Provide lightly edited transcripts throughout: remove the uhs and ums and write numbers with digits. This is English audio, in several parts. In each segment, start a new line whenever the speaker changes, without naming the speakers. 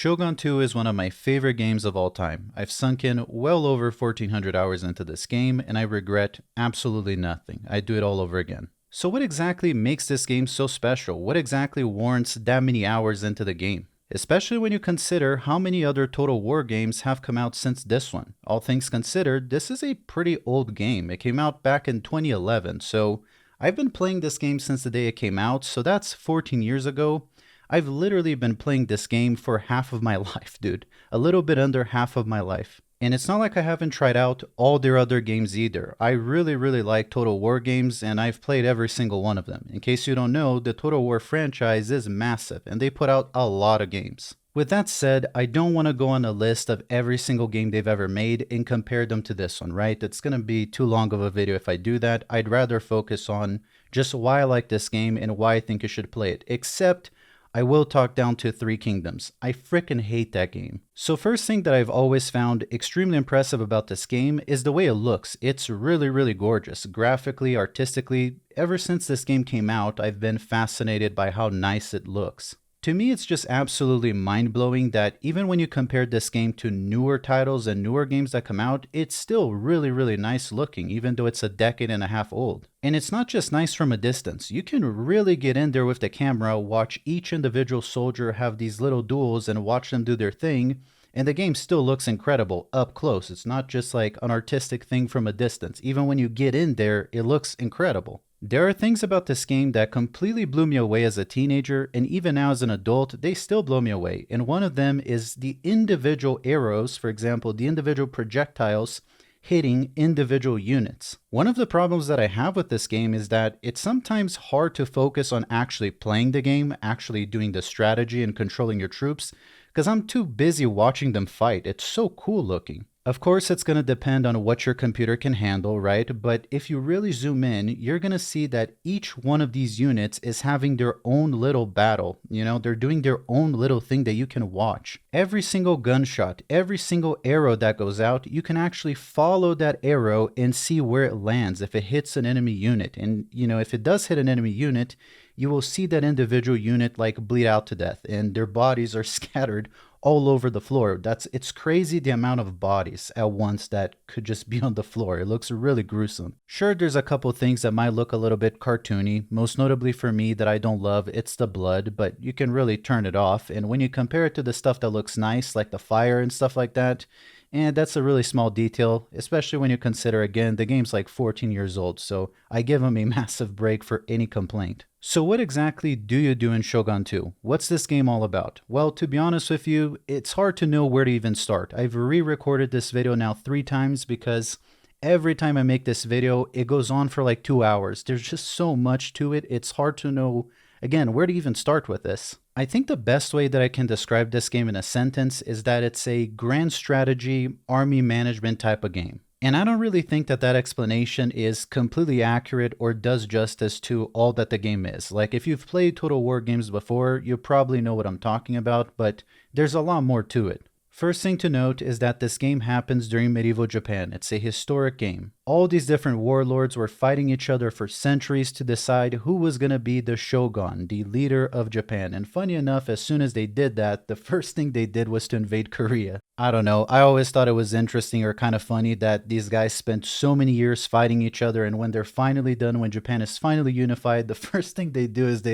Shogun 2 is one of my favorite games of all time. I've sunk in well over 1400 hours into this game and I regret absolutely nothing. I'd do it all over again. So what exactly makes this game so special? What exactly warrants that many hours into the game? Especially when you consider how many other Total War games have come out since this one. All things considered, this is a pretty old game. It came out back in 2011, so I've been playing this game since the day it came out, so that's 14 years ago. I've literally been playing this game for half of my life, dude. A little bit under half of my life. And it's not like I haven't tried out all their other games either. I really like Total War games and I've played every single one of them. In case you don't know, the Total War franchise is massive and they put out a lot of games. With that said, I don't want to go on a list of every single game they've ever made and compare them to this one, right? It's going to be too long of a video if I do that. I'd rather focus on just why I like this game and why I think you should play it. Except I will talk down to Three Kingdoms. I frickin' hate that game. So first thing that I've always found extremely impressive about this game is the way it looks. It's really gorgeous. Graphically, artistically, ever since this game came out, I've been fascinated by how nice it looks. To me, it's just absolutely mind-blowing that even when you compare this game to newer titles and newer games that come out, it's still really nice looking, even though it's a decade and a half old. And it's not just nice from a distance. You can really get in there with the camera, watch each individual soldier have these little duels and watch them do their thing, and the game still looks incredible up close. It's not just like an artistic thing from a distance. Even when you get in there, it looks incredible. There are things about this game that completely blew me away as a teenager, and even now as an adult, they still blow me away. And one of them is the individual arrows, for example, the individual projectiles hitting individual units. One of the problems that I have with this game is that it's sometimes hard to focus on actually playing the game, actually doing the strategy and controlling your troops, because I'm too busy watching them fight. It's so cool looking. Of course, it's going to depend on what your computer can handle, right? But if you really zoom in, you're going to see that each one of these units is having their own little battle. You know, they're doing their own little thing that you can watch. Every single gunshot, every single arrow that goes out, you can actually follow that arrow and see where it lands if it hits an enemy unit. And, you know, if it does hit an enemy unit, you will see that individual unit like bleed out to death and their bodies are scattered all over the floor. It's crazy the amount of bodies at once that could just be on the floor. It looks really gruesome. Sure, there's a couple things that might look a little bit cartoony, most notably for me that I don't love, it's the blood, but you can really turn it off. And when you compare it to the stuff that looks nice, like the fire and stuff like that, and that's a really small detail, especially when you consider, again, the game's like 14 years old, so I give them a massive break for any complaint. So what exactly do you do in Shogun 2? What's this game all about? Well, to be honest with you, it's hard to know where to even start. I've re-recorded this video now 3 times because every time I make this video, it goes on for like 2 hours. There's just so much to it, it's hard to know, again, where to even start with this. I think the best way that I can describe this game in a sentence is that it's a grand strategy, army management type of game. And I don't really think that that explanation is completely accurate or does justice to all that the game is. Like, if you've played Total War games before, you probably know what I'm talking about, but there's a lot more to it. First thing to note is that this game happens during medieval Japan. It's a historic game. All these different warlords were fighting each other for centuries to decide who was going to be the Shogun, the leader of Japan. And funny enough, as soon as they did that, the first thing they did was to invade Korea. I don't know, I always thought it was interesting or kind of funny that these guys spent so many years fighting each other, and when they're finally done, when Japan is finally unified, the first thing they do is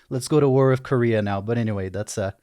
let's go to war with Korea now. But anyway, that's a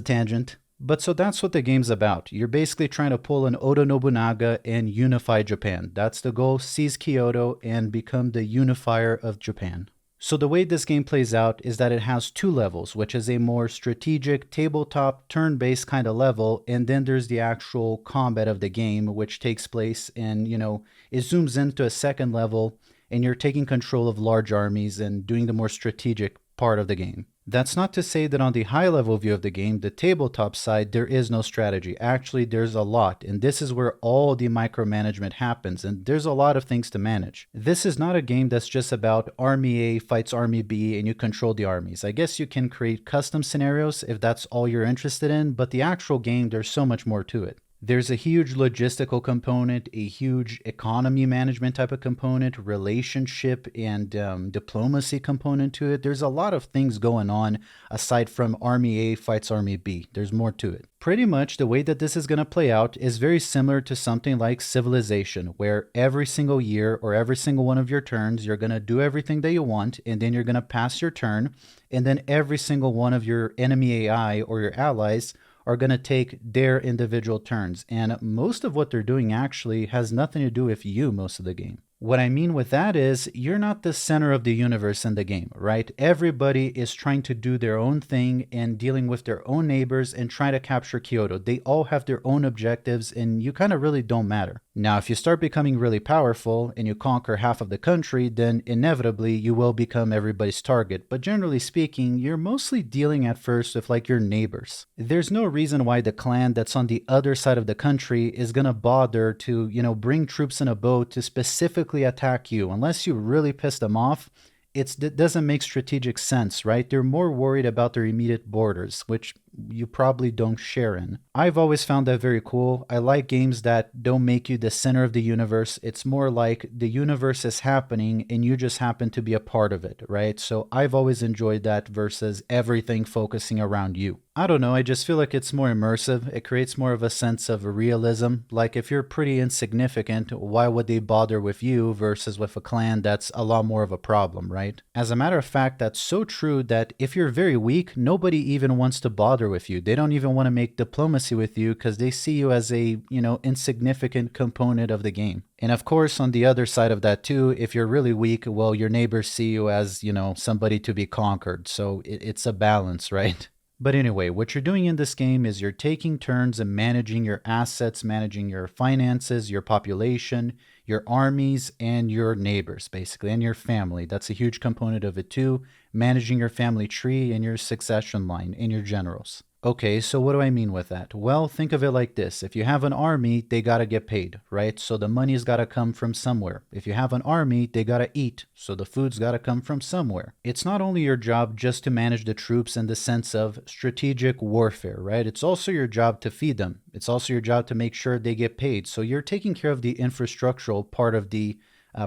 tangent. But so that's what the game's about. You're basically trying to pull an Oda Nobunaga and unify Japan. That's the goal, seize Kyoto and become the unifier of Japan. So the way this game plays out is that it has 2 levels, which is a more strategic, tabletop, turn-based kind of level, and then there's the actual combat of the game, which takes place and, you know, it zooms into a second level, and you're taking control of large armies and doing the more strategic part of the game. That's not to say that on the high-level view of the game, the tabletop side, there is no strategy. Actually, there's a lot, and this is where all the micromanagement happens, and there's a lot of things to manage. This is not a game that's just about Army A fights Army B and you control the armies. I guess you can create custom scenarios if that's all you're interested in, but the actual game, there's so much more to it. There's a huge logistical component, a huge economy management type of component, relationship and diplomacy component to it. There's a lot of things going on aside from Army A fights Army B. There's more to it. Pretty much the way that this is going to play out is very similar to something like Civilization, where every single year or every single one of your turns, you're going to do everything that you want, and then you're going to pass your turn, and then every single one of your enemy AI or your allies are going to take their individual turns. And most of what they're doing actually has nothing to do with you most of the game. What I mean with that is you're not the center of the universe in the game, right? Everybody is trying to do their own thing and dealing with their own neighbors and trying to capture Kyoto. They all have their own objectives and you kind of really don't matter. Now, if you start becoming really powerful and you conquer half of the country, then inevitably you will become everybody's target. But generally speaking, you're mostly dealing at first with like your neighbors. There's no reason why the clan that's on the other side of the country is going to bother to, bring troops in a boat to specifically attack you unless you really piss them off. It doesn't make strategic sense, right? They're more worried about their immediate borders, which you probably don't share in. I've always found that very cool. I like games that don't make you the center of the universe. It's more like the universe is happening and you just happen to be a part of it, right? So I've always enjoyed that versus everything focusing around you. I don't know, I just feel like it's more immersive. It creates more of a sense of realism. Like if you're pretty insignificant, why would they bother with you versus with a clan that's a lot more of a problem, right? As a matter of fact, that's so true that if you're very weak, nobody even wants to bother with you. They don't even want to make diplomacy with you because they see you as a, insignificant component of the game. And of course, on the other side of that too, if you're really weak, well, your neighbors see you as, somebody to be conquered. So it's a balance, right? But anyway, what you're doing in this game is you're taking turns and managing your assets, managing your finances, your population, your armies, and your neighbors, basically, and your family. That's a huge component of it too, managing your family tree and your succession line and your generals. Okay, so what do I mean with that? Well, think of it like this. If you have an army, they gotta get paid, right? So the money's gotta come from somewhere. If you have an army, they gotta eat, so the food's gotta come from somewhere. It's not only your job just to manage the troops in the sense of strategic warfare, right? It's also your job to feed them. It's also your job to make sure they get paid. So you're taking care of the infrastructural part of the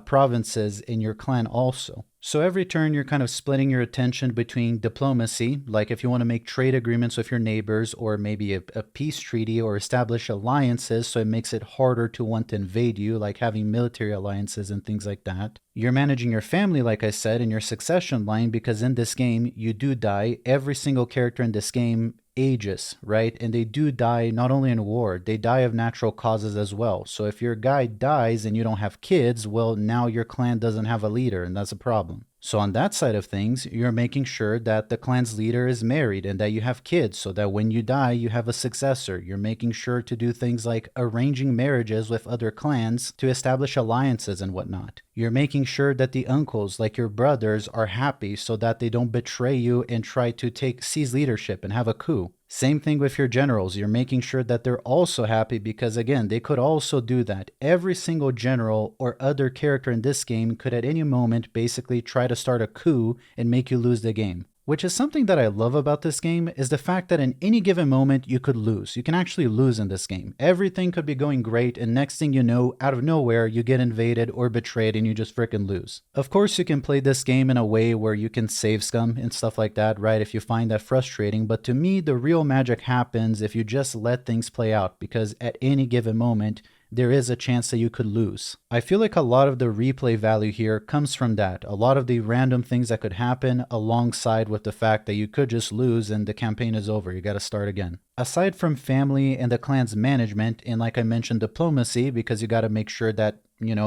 provinces in your clan also. So every turn you're kind of splitting your attention between diplomacy, like if you want to make trade agreements with your neighbors or maybe a peace treaty or establish alliances so it makes it harder to want to invade you, like having military alliances and things like that. You're managing your family, like I said, in your succession line because in this game you do die. Every single character in this game ages, right? And they do die not only in war, they die of natural causes as well. So if your guy dies and you don't have kids, well, now your clan doesn't have a leader, and that's a problem. So on that side of things, you're making sure that the clan's leader is married and that you have kids so that when you die, you have a successor. You're making sure to do things like arranging marriages with other clans to establish alliances and whatnot. You're making sure that the uncles, like your brothers, are happy so that they don't betray you and try to seize leadership and have a coup. Same thing with your generals. You're making sure that they're also happy because, again, they could also do that. Every single general or other character in this game could at any moment basically try to start a coup and make you lose the game. Which is something that I love about this game is the fact that in any given moment you could lose. You can actually lose in this game. Everything could be going great and next thing you know, out of nowhere, you get invaded or betrayed and you just frickin' lose. Of course, you can play this game in a way where you can save scum and stuff like that, right? If you find that frustrating. But to me, the real magic happens if you just let things play out because at any given moment, there is a chance that you could lose. I feel like a lot of the replay value here comes from that. A lot of the random things that could happen alongside with the fact that you could just lose and the campaign is over. You got to start again. Aside from family and the clan's management, and like I mentioned, diplomacy, because you got to make sure that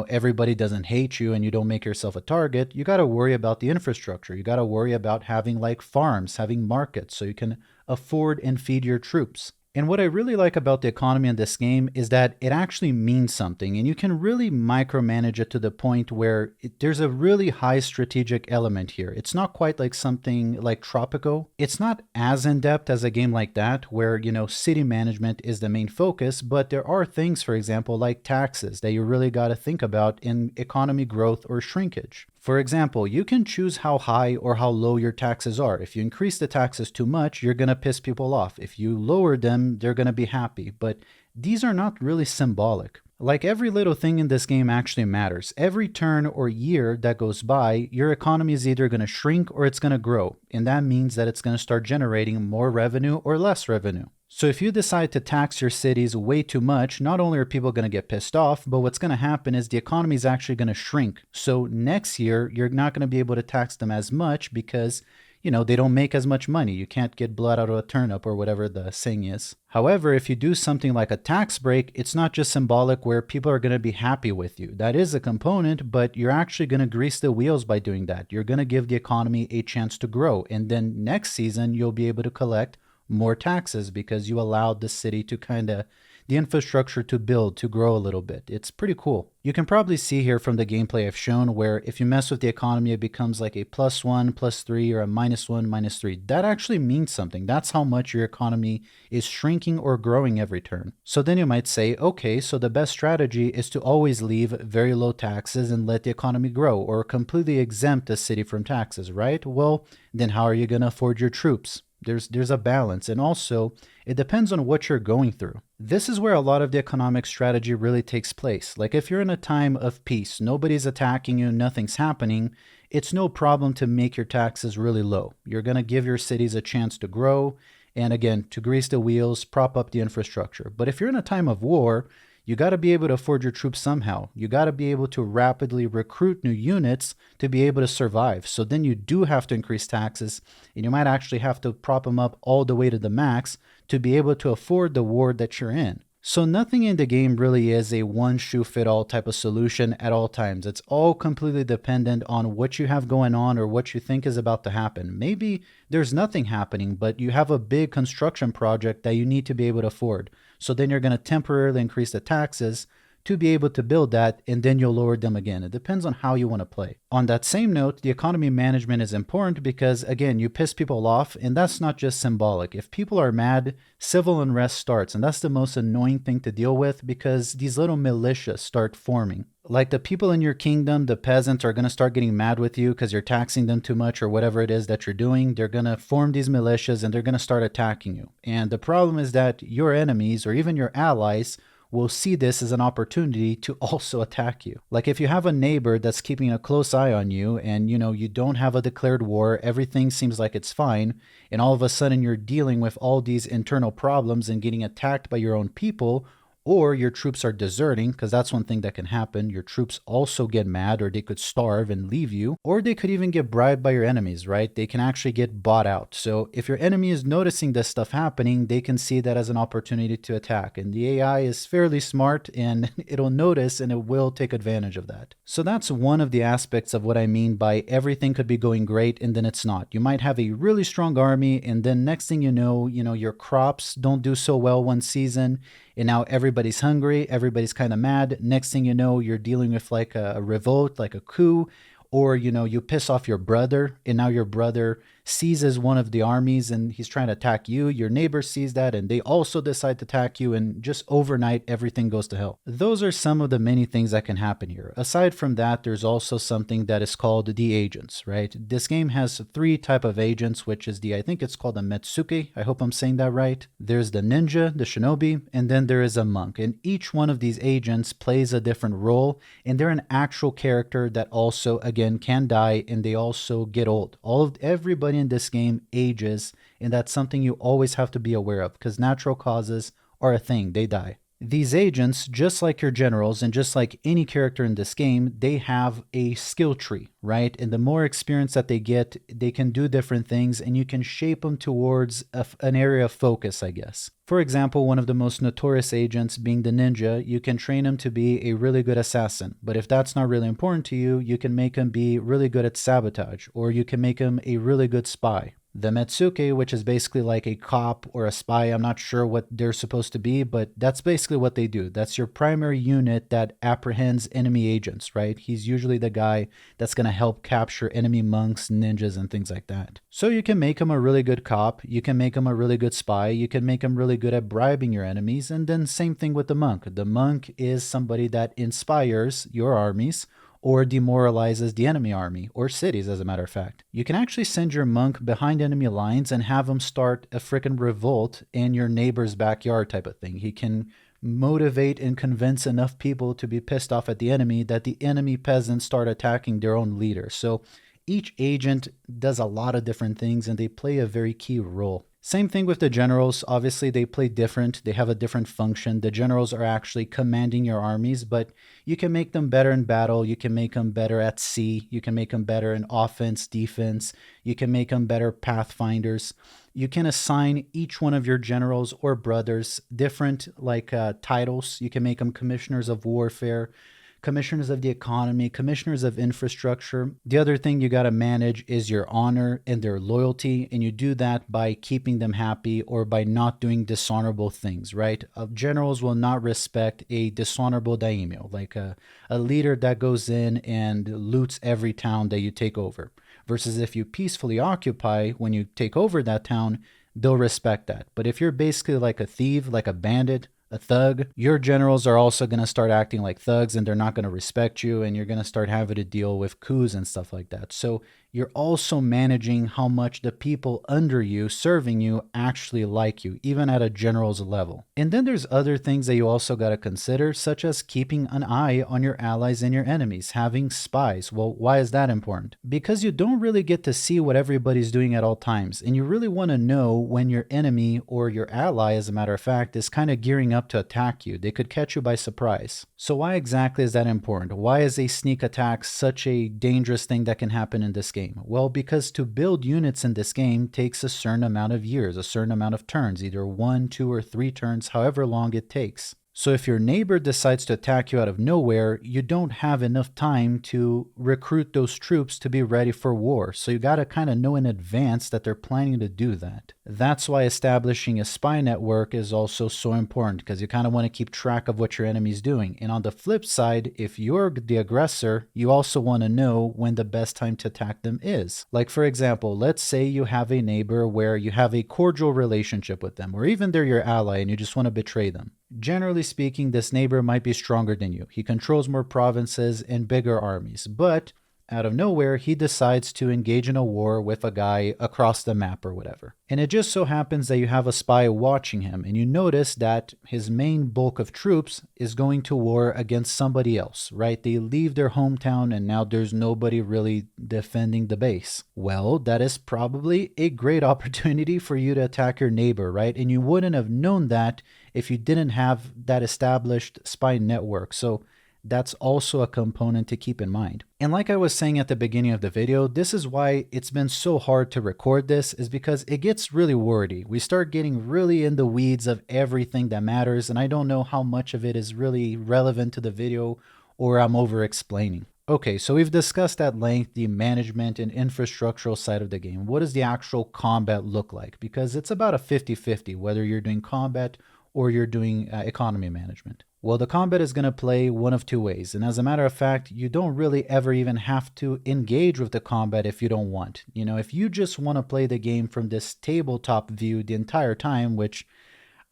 everybody doesn't hate you and you don't make yourself a target, you got to worry about the infrastructure. You got to worry about having like farms, having markets so you can afford and feed your troops. And what I really like about the economy in this game is that it actually means something and you can really micromanage it to the point where there's a really high strategic element here. It's not quite like something like Tropico. It's not as in-depth as a game like that where, city management is the main focus, but there are things, for example, like taxes that you really got to think about in economy growth or shrinkage. For example, you can choose how high or how low your taxes are. If you increase the taxes too much, you're going to piss people off. If you lower them, they're going to be happy. But these are not really symbolic. Like every little thing in this game actually matters. Every turn or year that goes by, your economy is either going to shrink or it's going to grow. And that means that it's going to start generating more revenue or less revenue. So if you decide to tax your cities way too much, not only are people going to get pissed off, but what's going to happen is the economy is actually going to shrink. So next year, you're not going to be able to tax them as much because, they don't make as much money. You can't get blood out of a turnip or whatever the saying is. However, if you do something like a tax break, it's not just symbolic where people are going to be happy with you. That is a component, but you're actually going to grease the wheels by doing that. You're going to give the economy a chance to grow. And then next season, you'll be able to collect more taxes because you allowed the city to the infrastructure to build, to grow a little bit. It's pretty cool. You can probably see here from the gameplay I've shown where if you mess with the economy, it becomes like a +1, +3, or a -1, -3. That actually means something. That's how much your economy is shrinking or growing every turn. So then you might say, okay, so the best strategy is to always leave very low taxes and let the economy grow, or completely exempt a city from taxes, right? Well, then how are you going to afford your troops? There's a balance, and also it depends on what you're going through. This is where a lot of the economic strategy really takes place. Like if you're in a time of peace, nobody's attacking you, nothing's happening, it's no problem to make your taxes really low. You're going to give your cities a chance to grow, and again, to grease the wheels, prop up the infrastructure. But if you're in a time of war, you got to be able to afford your troops somehow. You got to be able to rapidly recruit new units to be able to survive. So then you do have to increase taxes, and you might actually have to prop them up all the way to the max to be able to afford the war that you're in. So nothing in the game really is a one-shoe-fit-all type of solution at all times. It's all completely dependent on what you have going on or what you think is about to happen. Maybe there's nothing happening, but you have a big construction project that you need to be able to afford. So then you're going to temporarily increase the taxes to be able to build that, and then you'll lower them again. It depends on how you want to play. On that same note, the economy management is important because, again, you piss people off, and that's not just symbolic. If people are mad, civil unrest starts, and that's the most annoying thing to deal with because these little militias start forming. Like the people in your kingdom, the peasants are going to start getting mad with you because you're taxing them too much or whatever it is that you're doing. They're going to form these militias and they're going to start attacking you. And the problem is that your enemies or even your allies will see this as an opportunity to also attack you. Like if you have a neighbor that's keeping a close eye on you and you don't have a declared war, everything seems like it's fine, and all of a sudden you're dealing with all these internal problems and getting attacked by your own people, or your troops are deserting, because that's one thing that can happen. Your troops also get mad, or they could starve and leave you, or they could even get bribed by your enemies, right? They can actually get bought out. So if your enemy is noticing this stuff happening, they can see that as an opportunity to attack. And the AI is fairly smart and it'll notice and it will take advantage of that. So that's one of the aspects of what I mean by everything could be going great and then it's not. You might have a really strong army and then next thing you know, your crops don't do so well one season. And now everybody's hungry, everybody's kind of mad. Next thing you know, you're dealing with like a revolt, like a coup, or, you piss off your brother, and now your brother seizes one of the armies and he's trying to attack you. Your neighbor sees that and they also decide to attack you, and just overnight, everything goes to hell. Those are some of the many things that can happen here. Aside from that, there's also something that is called the agents, right? This game has 3 types of agents, which is I think it's called the Metsuke. I hope I'm saying that right. There's the ninja, the shinobi, and then there is a monk. And each one of these agents plays a different role, and they're an actual character that also, again, can die, and they also get old. Everybody in this game ages, and that's something you always have to be aware of because natural causes are a thing. They die. These agents, just like your generals and just like any character in this game, they have a skill tree, right? And the more experience that they get, they can do different things and you can shape them towards an area of focus, I guess. For example, one of the most notorious agents being the ninja, you can train him to be a really good assassin. But if that's not really important to you, you can make him be really good at sabotage, or you can make him a really good spy. The Metsuke, which is basically like a cop or a spy, I'm not sure what they're supposed to be, but that's basically what they do. That's your primary unit that apprehends enemy agents, right? He's usually the guy that's going to help capture enemy monks, ninjas, and things like that. So you can make him a really good cop, you can make him a really good spy, you can make him really good at bribing your enemies, and then same thing with the monk. The monk is somebody that inspires your armies, or demoralizes the enemy army, or cities as a matter of fact. You can actually send your monk behind enemy lines and have him start a freaking revolt in your neighbor's backyard type of thing. He can motivate and convince enough people to be pissed off at the enemy that the enemy peasants start attacking their own leader. So each agent does a lot of different things and they play a very key role. Same thing with the generals. Obviously, they play different. They have a different function. The generals are actually commanding your armies, but you can make them better in battle. You can make them better at sea. You can make them better in offense, defense. You can make them better pathfinders. You can assign each one of your generals or brothers different titles. You can make them commissioners of warfare, commissioners of the economy, commissioners of infrastructure. The other thing you got to manage is your honor and their loyalty, and you do that by keeping them happy or by not doing dishonorable things, right? Generals will not respect a dishonorable daimyo, like a leader that goes in and loots every town that you take over. Versus if you peacefully occupy when you take over that town, they'll respect that. But if you're basically like a thief, like a bandit, a thug, your generals are also going to start acting like thugs and they're not going to respect you, and you're going to start having to deal with coups and stuff like that. So you're also managing how much the people under you serving you actually like you, even at a general's level. And then there's other things that you also got to consider, such as keeping an eye on your allies and your enemies, having spies. Well, why is that important? Because you don't really get to see what everybody's doing at all times, and you really want to know when your enemy or your ally, as a matter of fact, is kind of gearing up to attack you. They could catch you by surprise. So why exactly is that important? Why is a sneak attack such a dangerous thing that can happen in this game? Well, because to build units in this game takes a certain amount of years, a certain amount of turns, either 1, 2, or 3 turns, however long it takes. So if your neighbor decides to attack you out of nowhere, you don't have enough time to recruit those troops to be ready for war. So you got to kind of know in advance that they're planning to do that. That's why establishing a spy network is also so important, because you kind of want to keep track of what your enemy's doing. And on the flip side, if you're the aggressor, you also want to know when the best time to attack them is. Like for example, let's say you have a neighbor where you have a cordial relationship with them, or even they're your ally and you just want to betray them. Generally speaking, this neighbor might be stronger than you. He controls more provinces and bigger armies, but out of nowhere, he decides to engage in a war with a guy across the map or whatever. And it just so happens that you have a spy watching him, and you notice that his main bulk of troops is going to war against somebody else, right? They leave their hometown and now there's nobody really defending the base. Well, that is probably a great opportunity for you to attack your neighbor, right? And you wouldn't have known that if you didn't have that established spy network. So that's also a component to keep in mind. And like I was saying at the beginning of the video, this is why it's been so hard to record this, is because it gets really wordy. We start getting really in the weeds of everything that matters, and I don't know how much of it is really relevant to the video or I'm over explaining. Okay, so we've discussed at length the management and infrastructural side of the game. What does the actual combat look like? Because it's about a 50-50, whether you're doing combat or you're doing economy management. Well, the combat is going to play one of two ways. And as a matter of fact, you don't really ever even have to engage with the combat if you don't want. You know, if you just want to play the game from this tabletop view the entire time, which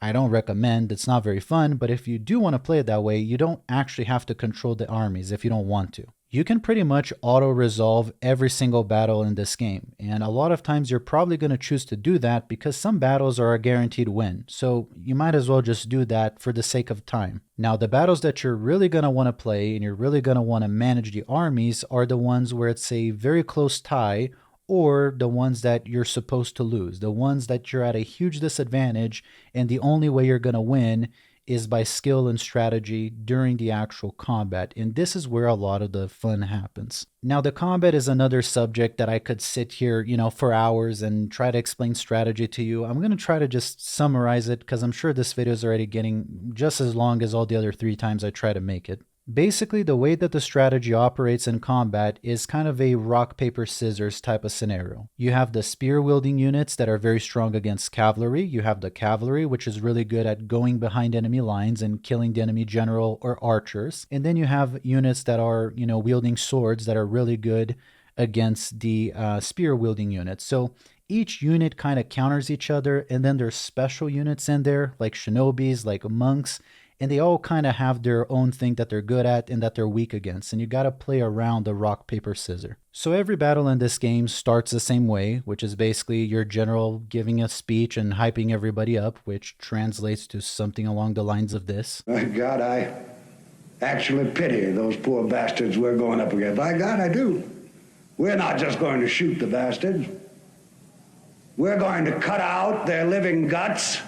I don't recommend, it's not very fun, but if you do want to play it that way, you don't actually have to control the armies if you don't want to. You can pretty much auto-resolve every single battle in this game, and a lot of times you're probably going to choose to do that because some battles are a guaranteed win, so you might as well just do that for the sake of time. Now, the battles that you're really going to want to play and you're really going to want to manage the armies are the ones where it's a very close tie, or the ones that you're supposed to lose, the ones that you're at a huge disadvantage, and the only way you're going to win is by skill and strategy during the actual combat, and this is where a lot of the fun happens. Now, the combat is another subject that I could sit here, for hours and try to explain strategy to you. I'm going to try to just summarize it because I'm sure this video is already getting just as long as all the other 3 times I try to make it. Basically, the way that the strategy operates in combat is kind of a rock, paper, scissors type of scenario. You have the spear-wielding units that are very strong against cavalry. You have the cavalry, which is really good at going behind enemy lines and killing the enemy general or archers. And then you have units that are, wielding swords that are really good against the spear-wielding units. So each unit kind of counters each other, and then there's special units in there, like shinobis, like monks, and they all kind of have their own thing that they're good at and that they're weak against, and you gotta play around the rock, paper, scissors. So every battle in this game starts the same way, which is basically your general giving a speech and hyping everybody up, which translates to something along the lines of this.
My God, I actually pity those poor bastards we're going up against. By God, I do. We're not just going to shoot the bastards. We're going to cut out their living guts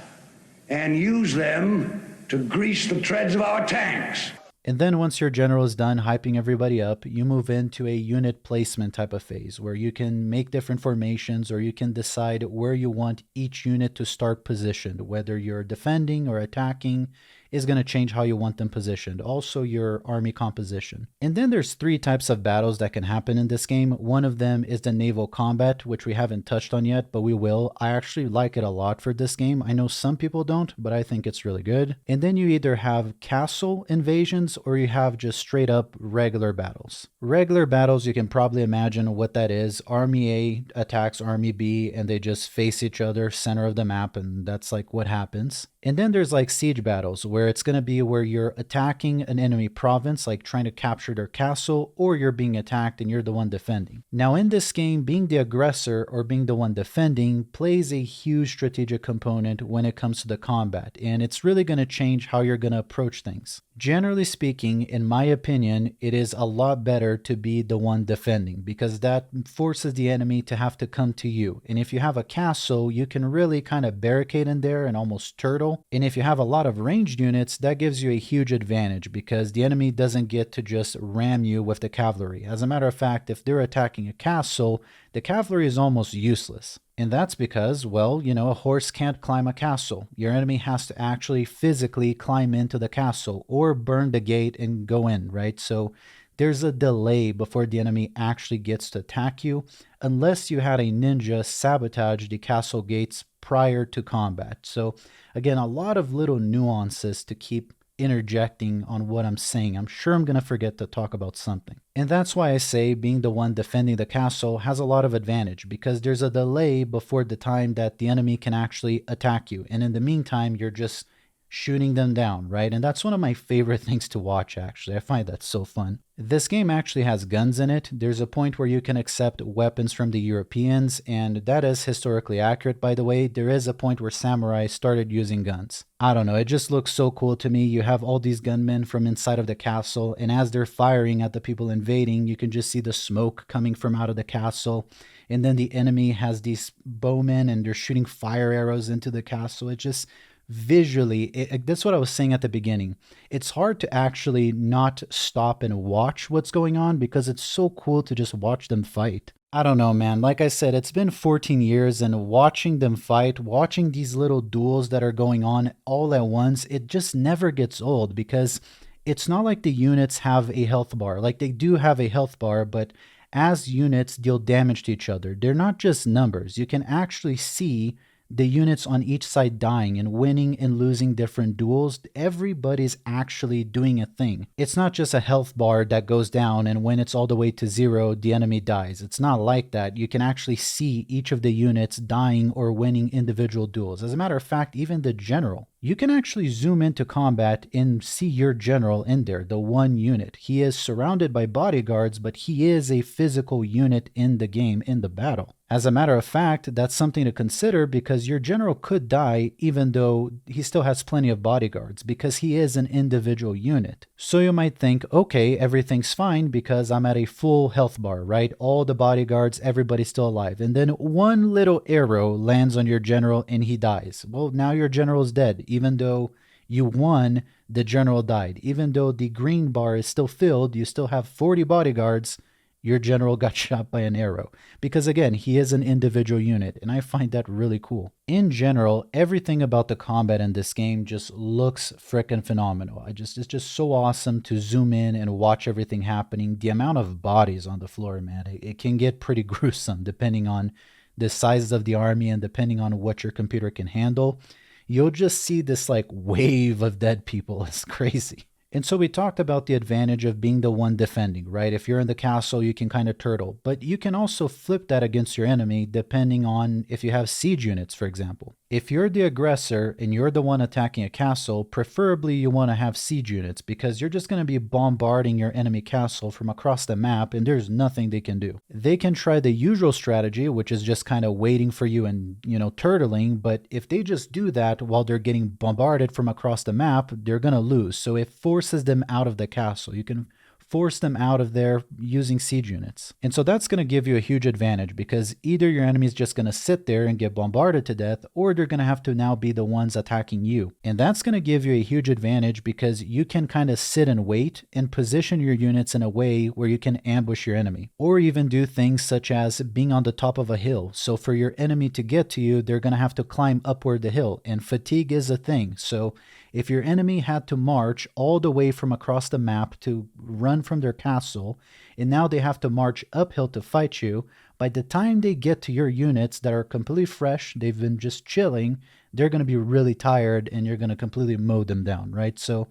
and use them to grease the treads of our tanks.
And then once your general is done hyping everybody up, you move into a unit placement type of phase where you can make different formations, or you can decide where you want each unit to start positioned. Whether you're defending or attacking is going to change how you want them positioned. Also your army composition. And then there's 3 types of battles that can happen in this game. One of them is the naval combat, which we haven't touched on yet, but we will. I actually like it a lot for this game. I know some people don't, but I think it's really good. And then you either have castle invasions or you have just straight up regular battles. Regular battles, you can probably imagine what that is. Army A attacks Army B and they just face each other center of the map, and that's like what happens. And then there's like siege battles, where it's going to be where you're attacking an enemy province, like trying to capture their castle, or you're being attacked and you're the one defending. Now in this game, being the aggressor or being the one defending plays a huge strategic component when it comes to the combat, and it's really going to change how you're going to approach things. Generally speaking, in my opinion, it is a lot better to be the one defending, because that forces the enemy to have to come to you. And if you have a castle, you can really kind of barricade in there and almost turtle. And if you have a lot of ranged units, that gives you a huge advantage, because the enemy doesn't get to just ram you with the cavalry. As a matter of fact, if they're attacking a castle, the cavalry is almost useless. And that's because, well, you know, a horse can't climb a castle. Your enemy has to actually physically climb into the castle or burn the gate and go in, right? So there's a delay before the enemy actually gets to attack you, unless you had a ninja sabotage the castle gates prior to combat. So again, a lot of little nuances to keep interjecting on what I'm saying. I'm sure I'm going to forget to talk about something. And that's why I say being the one defending the castle has a lot of advantage, because there's a delay before the time that the enemy can actually attack you. And in the meantime, you're just shooting them down, right? And that's one of my favorite things to watch, actually. I find that so fun. This game actually has guns in it. There's a point where you can accept weapons from the Europeans, and that is historically accurate, by the way. There is a point where samurai started using guns. I don't know, it just looks so cool to me. You have all these gunmen from inside of the castle, and as they're firing at the people invading, you can just see the smoke coming from out of the castle. And then the enemy has these bowmen, and they're shooting fire arrows into the castle. It just visually, that's what I was saying at the beginning. It's hard to actually not stop and watch what's going on, because it's so cool to just watch them fight. I don't know, man. Like I said, it's been 14 years, and watching them fight, watching these little duels that are going on all at once, it just never gets old, because it's not like the units have a health bar. Like, they do have a health bar, but as units deal damage to each other, they're not just numbers. You can actually see the units on each side dying and winning and losing different duels. Everybody's actually doing a thing. It's not just a health bar that goes down and when it's all the way to 0, the enemy dies. It's not like that. You can actually see each of the units dying or winning individual duels. As a matter of fact, even the general. You can actually zoom into combat and see your general in there, the one unit. He is surrounded by bodyguards, but he is a physical unit in the game, in the battle. As a matter of fact, that's something to consider, because your general could die even though he still has plenty of bodyguards, because he is an individual unit. So you might think, okay, everything's fine because I'm at a full health bar, right? All the bodyguards, everybody's still alive. And then one little arrow lands on your general and he dies. Well, now your general's dead. Even though you won, the general died. Even though the green bar is still filled, you still have 40 bodyguards, your general got shot by an arrow. Because again, he is an individual unit, and I find that really cool. In general, everything about the combat in this game just looks frickin' phenomenal. It's just so awesome to zoom in and watch everything happening. The amount of bodies on the floor, man, it can get pretty gruesome depending on the size of the army and depending on what your computer can handle. You'll just see this like wave of dead people. It's crazy. And so we talked about the advantage of being the one defending, right? If you're in the castle, you can kind of turtle, but you can also flip that against your enemy depending on if you have siege units, for example. If you're the aggressor and you're the one attacking a castle, preferably you want to have siege units because you're just going to be bombarding your enemy castle from across the map and there's nothing they can do. They can try the usual strategy, which is just kind of waiting for you and, turtling, but if they just do that while they're getting bombarded from across the map, they're going to lose. So it forces them out of the castle. You can force them out of there using siege units. And so that's going to give you a huge advantage because either your enemy is just going to sit there and get bombarded to death, or they're going to have to now be the ones attacking you. And that's going to give you a huge advantage because you can kind of sit and wait and position your units in a way where you can ambush your enemy, or even do things such as being on the top of a hill. So for your enemy to get to you, they're going to have to climb upward the hill, and fatigue is a thing. So if your enemy had to march all the way from across the map to run from their castle, and now they have to march uphill to fight you, by the time they get to your units that are completely fresh, they've been just chilling, they're going to be really tired and you're going to completely mow them down, right? So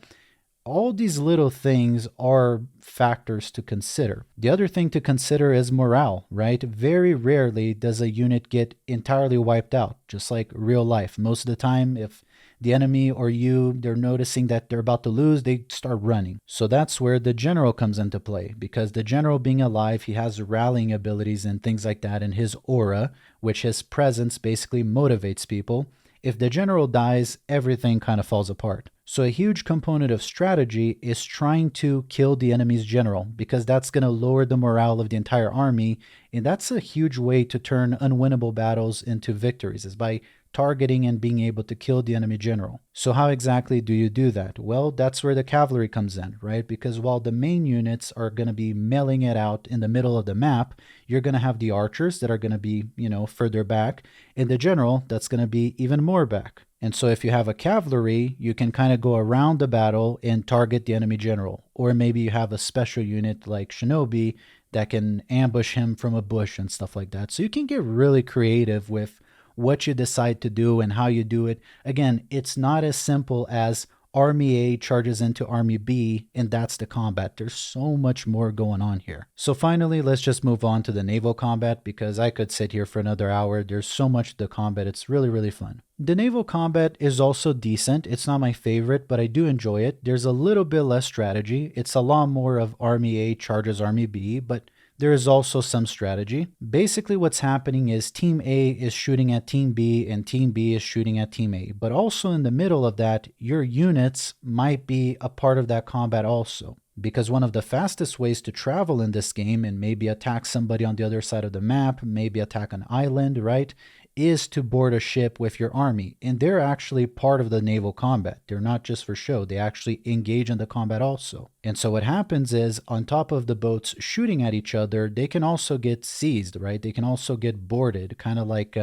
all these little things are factors to consider. The other thing to consider is morale, right? Very rarely does a unit get entirely wiped out, just like real life. Most of the time, if the enemy or they're noticing that they're about to lose, they start running. So that's where the general comes into play, because the general being alive, he has rallying abilities and things like that in his aura, which his presence basically motivates people. If the general dies, everything kind of falls apart. So a huge component of strategy is trying to kill the enemy's general, because that's going to lower the morale of the entire army, and that's a huge way to turn unwinnable battles into victories, is by targeting and being able to kill the enemy general. So how exactly do you do that? Well, that's where the cavalry comes in, right? Because while the main units are going to be milling it out in the middle of the map, you're going to have the archers that are going to be, further back, and the general that's going to be even more back. And so if you have a cavalry, you can kind of go around the battle and target the enemy general. Or maybe you have a special unit like Shinobi that can ambush him from a bush and stuff like that. So you can get really creative with what you decide to do and how you do it. Again, it's not as simple as Army A charges into Army B and that's the combat. There's so much more going on here. So finally, let's just move on to the naval combat, because I could sit here for another hour. There's so much to the combat. It's really, really fun. The naval combat is also decent. It's not my favorite, but I do enjoy it. There's a little bit less strategy. It's a lot more of Army A charges Army B, but there is also some strategy. Basically, what's happening is Team A is shooting at Team B and Team B is shooting at Team A. But also in the middle of that, your units might be a part of that combat also. Because one of the fastest ways to travel in this game and maybe attack somebody on the other side of the map, maybe attack an island, right, is to board a ship with your army. And they're actually part of the naval combat. They're not just for show. They actually engage in the combat also. And so what happens is, on top of the boats shooting at each other, they can also get seized, right? They can also get boarded, kind of like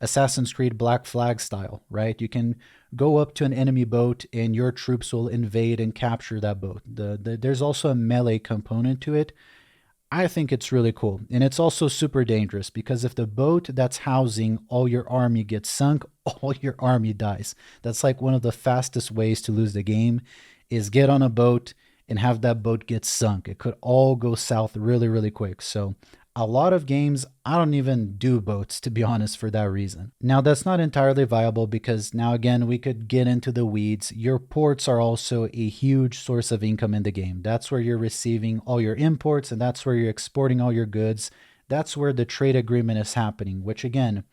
Assassin's Creed Black Flag style, right? You can go up to an enemy boat and your troops will invade and capture that boat. There's also a melee component to it. I think it's really cool. And it's also super dangerous, because if the boat that's housing all your army gets sunk, all your army dies. That's like one of the fastest ways to lose the game, is get on a boat and have that boat get sunk. It could all go south really, really quick. So a lot of games, I don't even do boats, to be honest, for that reason. Now, that's not entirely viable, because now again, we could get into the weeds. Your ports are also a huge source of income in the game. That's where you're receiving all your imports, and that's where you're exporting all your goods. That's where the trade agreement is happening, which again,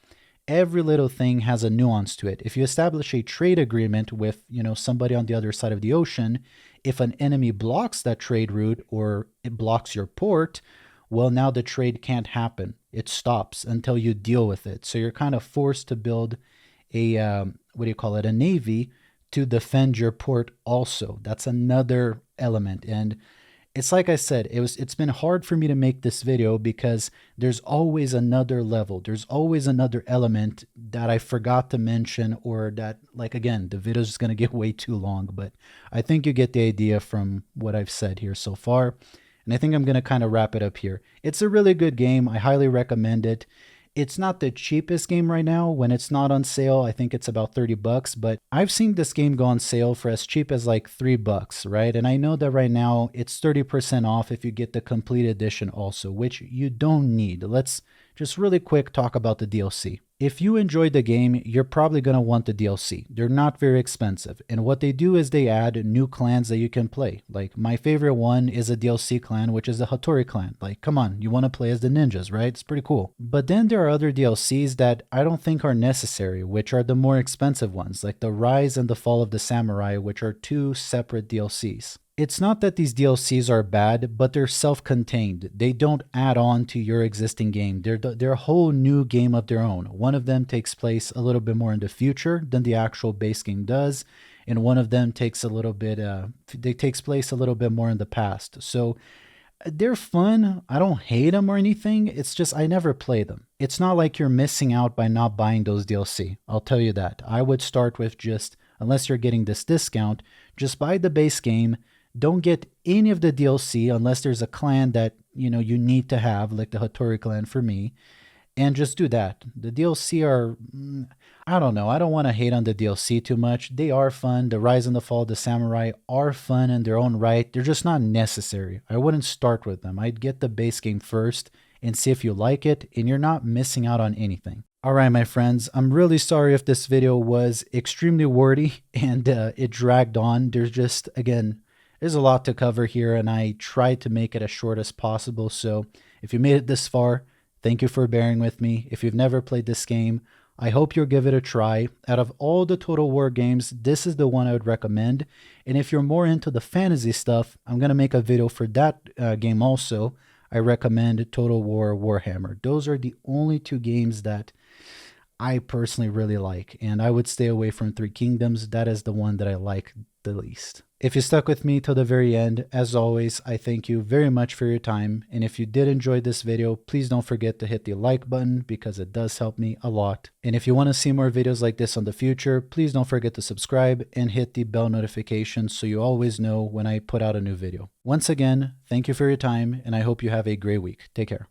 every little thing has a nuance to it. If you establish a trade agreement with, somebody on the other side of the ocean, if an enemy blocks that trade route or it blocks your port, well, now the trade can't happen. It stops until you deal with it. So you're kind of forced to build a, a navy to defend your port also. That's another element. And it's like I said, it's been hard for me to make this video because there's always another level. There's always another element that I forgot to mention, or that, like, again, the video is just going to get way too long. But I think you get the idea from what I've said here so far. And I think I'm going to kind of wrap it up here. It's a really good game. I highly recommend it. It's not the cheapest game right now. When it's not on sale, I think it's about $30, but I've seen this game go on sale for as cheap as like $3, right? And I know that right now it's 30% off if you get the complete edition also, which you don't need. Let's just really quick talk about the DLC. If you enjoyed the game, you're probably going to want the DLC. They're not very expensive. And what they do is they add new clans that you can play. Like my favorite one is a DLC clan, which is the Hattori clan. Like, come on, you want to play as the ninjas, right? It's pretty cool. But then there are other DLCs that I don't think are necessary, which are the more expensive ones, like the Rise and the Fall of the Samurai, which are two separate DLCs. It's not that these DLCs are bad, but they're self-contained. They don't add on to your existing game. They're a whole new game of their own. One of them takes place a little bit more in the future than the actual base game does, and one of them takes place a little bit more in the past. So they're fun. I don't hate them or anything. It's just I never play them. It's not like you're missing out by not buying those DLC. I'll tell you that. I would start with just, unless you're getting this discount, just buy the base game. Don't get any of the DLC unless there's a clan that, you need to have, like the Hattori clan for me, and just do that. The DLC are, I don't know. I don't want to hate on the DLC too much. They are fun. The Rise and the Fall of the Samurai are fun in their own right. They're just not necessary. I wouldn't start with them. I'd get the base game first and see if you like it, and you're not missing out on anything. All right, my friends, I'm really sorry if this video was extremely wordy and it dragged on. There's a lot to cover here, and I tried to make it as short as possible. So if you made it this far, thank you for bearing with me. If you've never played this game, I hope you'll give it a try. Out of all the Total War games, this is the one I would recommend. And if you're more into the fantasy stuff, I'm going to make a video for that game also. I recommend Total War Warhammer. Those are the only two games that I personally really like, and I would stay away from Three Kingdoms. That is the one that I like the least. If you stuck with me till the very end, as always, I thank you very much for your time. And if you did enjoy this video, please don't forget to hit the like button because it does help me a lot. And if you want to see more videos like this in the future, please don't forget to subscribe and hit the bell notification so you always know when I put out a new video. Once again, thank you for your time, and I hope you have a great week. Take care.